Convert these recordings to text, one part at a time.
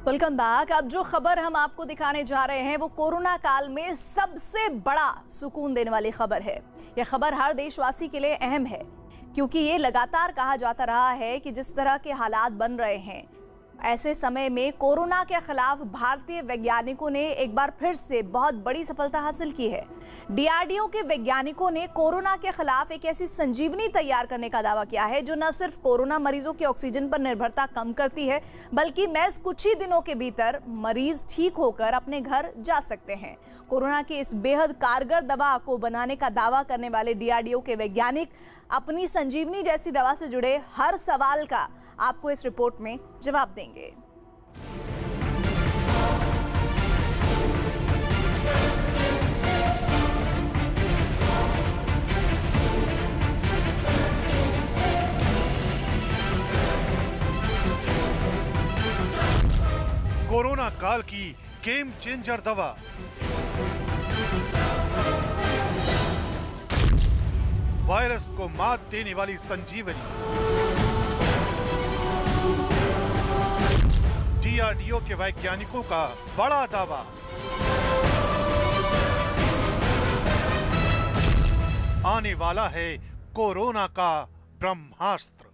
Welcome back. अब जो खबर हम आपको दिखाने जा रहे हैं वो कोरोना काल में सबसे बड़ा सुकून देने वाली खबर है। यह खबर हर देशवासी के लिए अहम है क्योंकि ये लगातार कहा जाता रहा है कि जिस तरह के हालात बन रहे हैं, ऐसे समय में कोरोना के खिलाफ भारतीय वैज्ञानिकों ने एक बार फिर से बहुत बड़ी सफलता हासिल की है। डीआरडीओ के वैज्ञानिकों ने कोरोना के खिलाफ एक ऐसी संजीवनी तैयार करने का दावा किया है जो न सिर्फ कोरोना मरीजों की ऑक्सीजन पर निर्भरता कम करती है, बल्कि महज कुछ ही दिनों के भीतर मरीज ठीक होकर अपने घर जा सकते हैं। कोरोना की इस बेहद कारगर दवा को बनाने का दावा करने वाले डीआरडीओ के वैज्ञानिक अपनी संजीवनी जैसी दवा से जुड़े हर सवाल का आपको इस रिपोर्ट में जवाब देंगे। कोरोना काल की गेम चेंजर दवा। वायरस को मात देने वाली संजीवनी। डीआरडीओ के वैज्ञानिकों का बड़ा दावा। आने वाला है कोरोना का ब्रह्मास्त्र।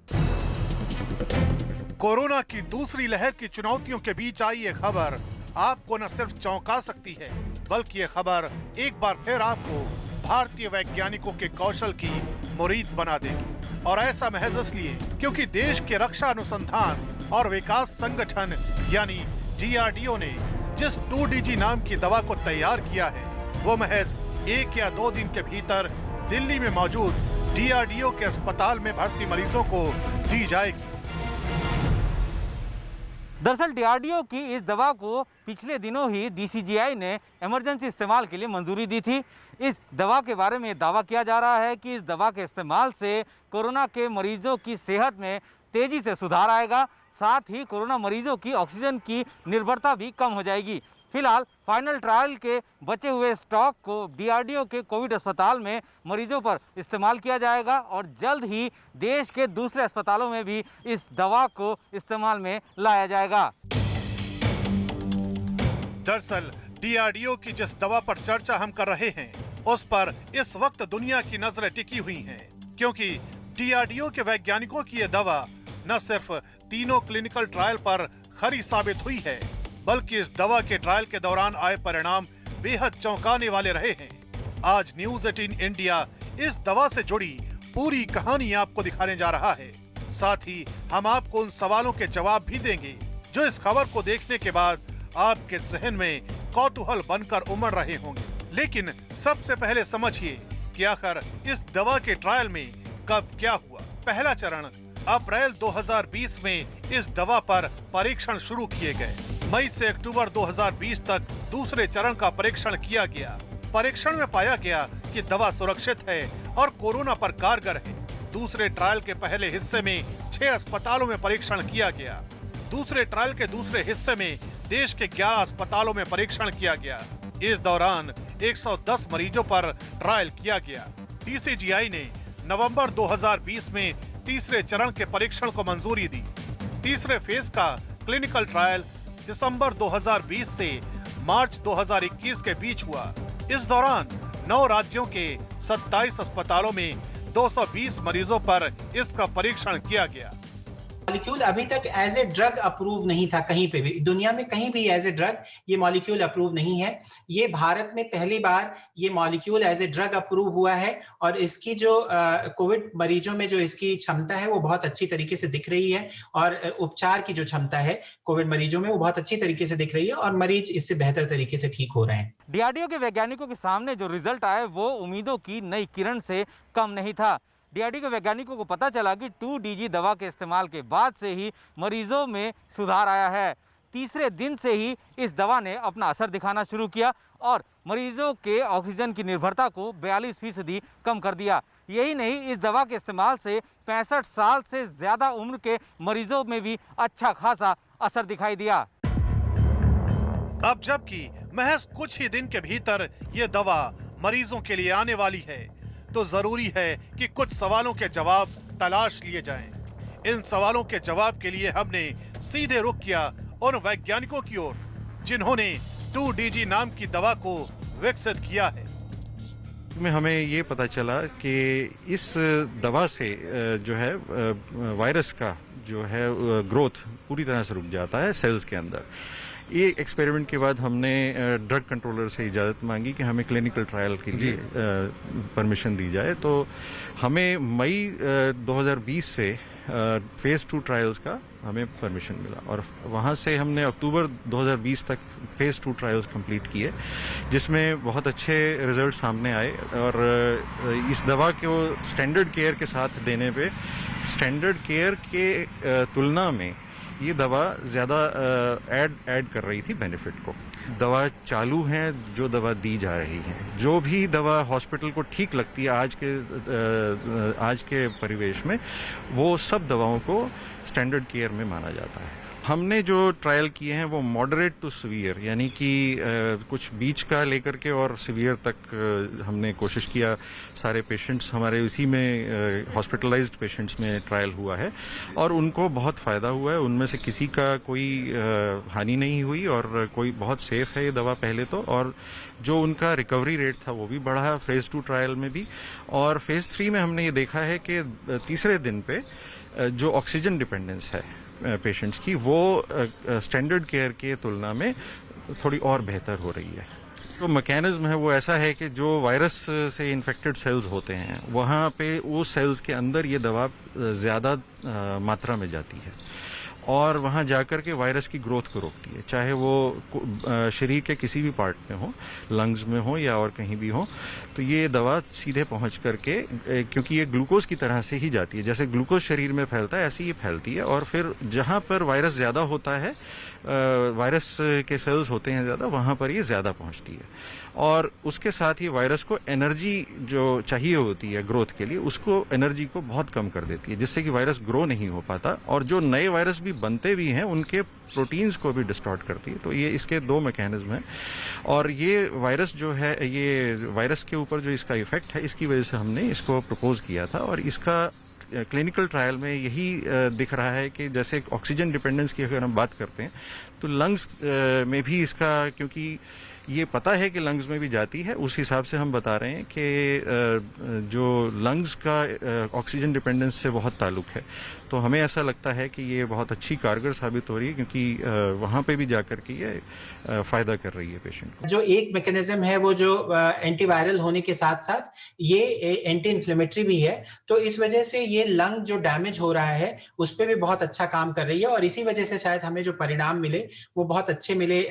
कोरोना की दूसरी लहर की चुनौतियों के बीच आई ये खबर आपको न सिर्फ चौंका सकती है, बल्कि ये खबर एक बार फिर आपको भारतीय वैज्ञानिकों के कौशल की मुरीद बना देगी। और ऐसा महज इसलिए क्योंकि देश के रक्षा अनुसंधान और विकास संगठन यानी डीआरडीओ ने जिस 2DG नाम की दवा को तैयार किया है, वो महज 1 या 2 दिन के भीतर दिल्ली में मौजूद डीआरडीओ के अस्पताल में भर्ती मरीजों को दी जाएगी। दरअसल डीआरडीओ की इस दवा को पिछले दिनों ही डीसीजीआई ने इमरजेंसी इस्तेमाल के लिए मंजूरी दी थी। इस दवा के बारे में दावा किया जा रहा है कि इस दवा के इस्तेमाल से कोरोना के मरीजों की सेहत में तेजी से सुधार आएगा, साथ ही कोरोना मरीजों की ऑक्सीजन की निर्भरता भी कम हो जाएगी। फिलहाल फाइनल ट्रायल के बचे हुए स्टॉक को डीआरडीओ के कोविड अस्पताल में मरीजों पर इस्तेमाल किया जाएगा और जल्द ही देश के दूसरे अस्पतालों में भी इस दवा को इस्तेमाल में लाया जाएगा। दरअसल डीआरडीओ की जिस दवा पर चर्चा हम कर रहे हैं, उस पर इस वक्त दुनिया की नजरें टिकी हुई हैं, क्योंकि डीआरडीओ के वैज्ञानिकों की यह दवा न सिर्फ तीनों क्लिनिकल ट्रायल पर खरी साबित हुई है, बल्कि इस दवा के ट्रायल के दौरान आए परिणाम बेहद चौंकाने वाले रहे हैं। आज न्यूज़ 18 इंडिया इस दवा से जुड़ी पूरी कहानी आपको दिखाने जा रहा है। साथ ही हम आपको उन सवालों के जवाब भी देंगे जो इस खबर को देखने के बाद आपके जहन में कौतूहल बनकर उमड़ रहे होंगे। लेकिन सबसे पहले समझिए कि आखिर इस दवा के ट्रायल में कब क्या हुआ। पहला चरण अप्रैल 2020 में इस दवा पर परीक्षण शुरू किए गए। मई से अक्टूबर 2020 तक दूसरे चरण का परीक्षण किया गया। परीक्षण में पाया गया कि दवा सुरक्षित है और कोरोना पर कारगर है। दूसरे ट्रायल के पहले हिस्से में 6 अस्पतालों में परीक्षण किया गया। दूसरे ट्रायल के दूसरे हिस्से में देश के 11 अस्पतालों में परीक्षण किया गया। इस दौरान 110 मरीजों पर ट्रायल किया गया। डीसीजीआई ने नवंबर 2020 में तीसरे चरण के परीक्षण को मंजूरी दी। तीसरे फेज का क्लिनिकल ट्रायल दिसंबर 2020 से मार्च 2021 के बीच हुआ। इस दौरान 9 राज्यों के 27 अस्पतालों में 220 मरीजों पर इसका परीक्षण किया गया। मॉलिक्यूल अभी तक एज ए ड्रग अप्रूव नहीं था, कहीं पे भी दुनिया में कहीं भी एज ए ड्रग ये मॉलिक्यूल अप्रूव नहीं है। ये भारत में पहली बार ये molecule as a drug approve हुआ है और इसकी जो कोविड मरीजों में जो इसकी क्षमता है वो बहुत अच्छी तरीके से दिख रही है और उपचार की जो क्षमता है कोविड मरीजों में वो बहुत अच्छी तरीके से दिख रही है और मरीज इससे बेहतर तरीके से ठीक हो रहे हैं। डीआरडीओ के वैज्ञानिकों के सामने जो रिजल्ट आए वो उम्मीदों की नई किरण से कम नहीं था। डीआरडीओ के वैज्ञानिकों को पता चला कि 2DG दवा के इस्तेमाल के बाद से ही मरीजों में सुधार आया है। तीसरे दिन से ही इस दवा ने अपना असर दिखाना शुरू किया और मरीजों के ऑक्सीजन की निर्भरता को 42% कम कर दिया। यही नहीं, इस दवा के इस्तेमाल से 65 साल से ज़्यादा उम्र के मरीजों में भी अच्छा खासा असर दिखाई दिया। अब जबकि महज कुछ ही दिन के भीतर ये दवा मरीजों के लिए आने वाली है, तो जरूरी है कि कुछ सवालों के जवाब तलाश लिए जाएं। इन सवालों के जवाब के लिए हमने सीधे रुख किया उन वैज्ञानिकों की ओर जिन्होंने 2DG नाम की दवा को विकसित किया है। में हमें ये पता चला कि इस दवा से जो है वायरस का जो है ग्रोथ पूरी तरह से रुक जाता है सेल्स के अंदर। ये एक्सपेरिमेंट के बाद हमने ड्रग कंट्रोलर से इजाज़त मांगी कि हमें क्लिनिकल ट्रायल के लिए परमिशन दी जाए। तो हमें मई 2020 से फेज़ 2 ट्रायल्स का हमें परमिशन मिला और वहाँ से हमने अक्टूबर 2020 तक फेज़ 2 ट्रायल्स कंप्लीट किए, जिसमें बहुत अच्छे रिजल्ट सामने आए। और इस दवा को स्टैंडर्ड केयर के साथ देने पे स्टैंडर्ड केयर के तुलना में ये दवा ज़्यादा ऐड कर रही थी बेनिफिट को। दवा चालू है, जो दवा दी जा रही है, जो भी दवा हॉस्पिटल को ठीक लगती है आज के परिवेश में, वो सब दवाओं को स्टैंडर्ड केयर में माना जाता है। हमने जो ट्रायल किए हैं वो मॉडरेट टू सीवियर, यानी कि कुछ बीच का लेकर के और सीवियर तक हमने कोशिश किया। सारे पेशेंट्स हमारे इसी में हॉस्पिटलाइज्ड पेशेंट्स में ट्रायल हुआ है और उनको बहुत फ़ायदा हुआ है। उनमें से किसी का कोई हानि नहीं हुई और कोई बहुत सेफ है ये दवा पहले तो। और जो उनका रिकवरी रेट था वो भी बढ़ा फेज़ 2 ट्रायल में भी। और फेज़ 3 में हमने ये देखा है कि तीसरे दिन पे जो ऑक्सीजन डिपेंडेंस है पेशेंट्स की, वो स्टैंडर्ड केयर के तुलना में थोड़ी और बेहतर हो रही है। तो मैकेनिज्म है वो ऐसा है कि जो वायरस से इन्फेक्टेड सेल्स होते हैं वहाँ पे वो सेल्स के अंदर ये दवा ज़्यादा मात्रा में जाती है और वहाँ जाकर के वायरस की ग्रोथ को रोकती है, चाहे वो शरीर के किसी भी पार्ट में हो, लंग्स में हो या और कहीं भी हो। तो ये दवा सीधे पहुँच करके, क्योंकि ये ग्लूकोज की तरह से ही जाती है, जैसे ग्लूकोज शरीर में फैलता है ऐसे ही फैलती है। और फिर जहाँ पर वायरस ज़्यादा होता है, वायरस के सेल्स होते हैं ज़्यादा, वहाँ पर ये ज़्यादा पहुँचती है। और उसके साथ ही वायरस को एनर्जी जो चाहिए होती है ग्रोथ के लिए, उसको एनर्जी को बहुत कम कर देती है, जिससे कि वायरस ग्रो नहीं हो पाता। और जो नए वायरस भी बनते भी हैं उनके प्रोटीन्स को भी डिस्टॉर्ट करती है। तो ये इसके दो मैकेनिज्म हैं। और ये वायरस जो है, ये वायरस के ऊपर जो इसका इफेक्ट है, इसकी वजह से हमने इसको प्रपोज किया था। और इसका क्लिनिकल ट्रायल में यही दिख रहा है कि जैसे ऑक्सीजन डिपेंडेंस की अगर हम बात करते हैं तो लंग्स में भी इसका, क्योंकि ये पता है कि लंग्स में भी जाती है, उस हिसाब से हम बता रहे हैं कि जो लंग्स का ऑक्सीजन डिपेंडेंस से बहुत ताल्लुक है। तो हमें ऐसा लगता है कि ये बहुत अच्छी कारगर साबित हो रही है, क्योंकि वहाँ पे भी जाकर के ये फायदा कर रही है पेशेंट को। जो एक मैकेनिज्म है वो जो एंटीवायरल होने के साथ साथ ये एंटी इन्फ्लेमेटरी भी है, तो इस वजह से ये लंग जो डैमेज हो रहा है उस पर भी बहुत अच्छा काम कर रही है। और इसी वजह से शायद हमें जो परिणाम मिले वो बहुत अच्छे मिले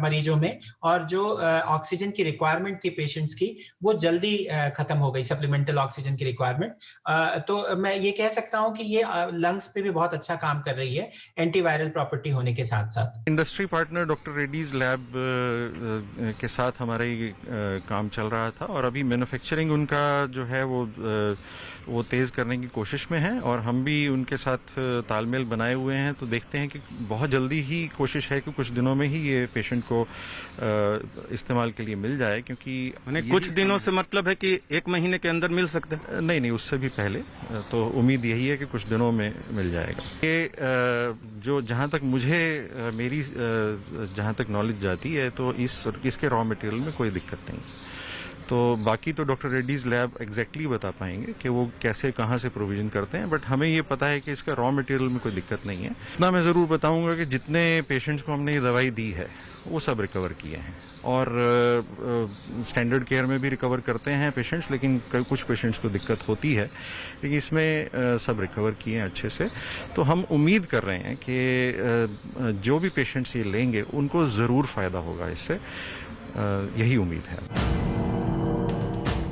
मरीजों में। और जो ऑक्सीजन की रिक्वायरमेंट थी पेशेंट्स की, वो जल्दी खत्म हो गई, सप्लीमेंटल ऑक्सीजन की रिक्वायरमेंट। तो मैं ये कह सकता हूँ कि ये लंग्स पे भी बहुत अच्छा काम कर रही है एंटीवायरल प्रॉपर्टी होने के साथ साथ। Industry partner doctor Reddy's lab के साथ हमारा ये काम चल रहा था और अभी मैन्युफैक्चरिंग उनका जो है वो तेज़ करने की कोशिश में है और हम भी उनके साथ तालमेल बनाए हुए हैं। तो देखते हैं कि बहुत जल्दी ही कोशिश है कि कुछ दिनों में ही ये पेशेंट को इस्तेमाल के लिए मिल जाए, क्योंकि कुछ दिनों से मतलब है कि 1 महीने के अंदर मिल सकते हैं? नहीं, उससे भी पहले। तो उम्मीद यही है कि कुछ दिनों में मिल जाएगा। ये जो जहाँ तक मुझे मेरी जहाँ तक नॉलेज जाती है तो इसके रॉ मटेरियल में कोई दिक्कत नहीं। तो बाकी तो डॉक्टर रेड्डीज लैब एग्जैक्टली बता पाएंगे कि वो कैसे कहाँ से प्रोविजन करते हैं, बट हमें ये पता है कि इसका रॉ मटेरियल में कोई दिक्कत नहीं है। इतना मैं ज़रूर बताऊंगा कि जितने पेशेंट्स को हमने ये दवाई दी है वो सब रिकवर किए हैं और स्टैंडर्ड केयर में भी रिकवर करते हैं पेशेंट्स, लेकिन कुछ पेशेंट्स को दिक्कत होती है, लेकिन इसमें सब रिकवर किए हैं अच्छे से। तो हम उम्मीद कर रहे हैं कि जो भी पेशेंट्स ये लेंगे उनको ज़रूर फ़ायदा होगा इससे, यही उम्मीद है।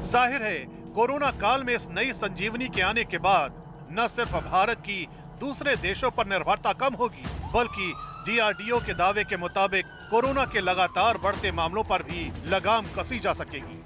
जाहिर है कोरोना काल में इस नई संजीवनी के आने के बाद न सिर्फ भारत की दूसरे देशों पर निर्भरता कम होगी, बल्कि DRDO के दावे के मुताबिक कोरोना के लगातार बढ़ते मामलों पर भी लगाम कसी जा सकेगी।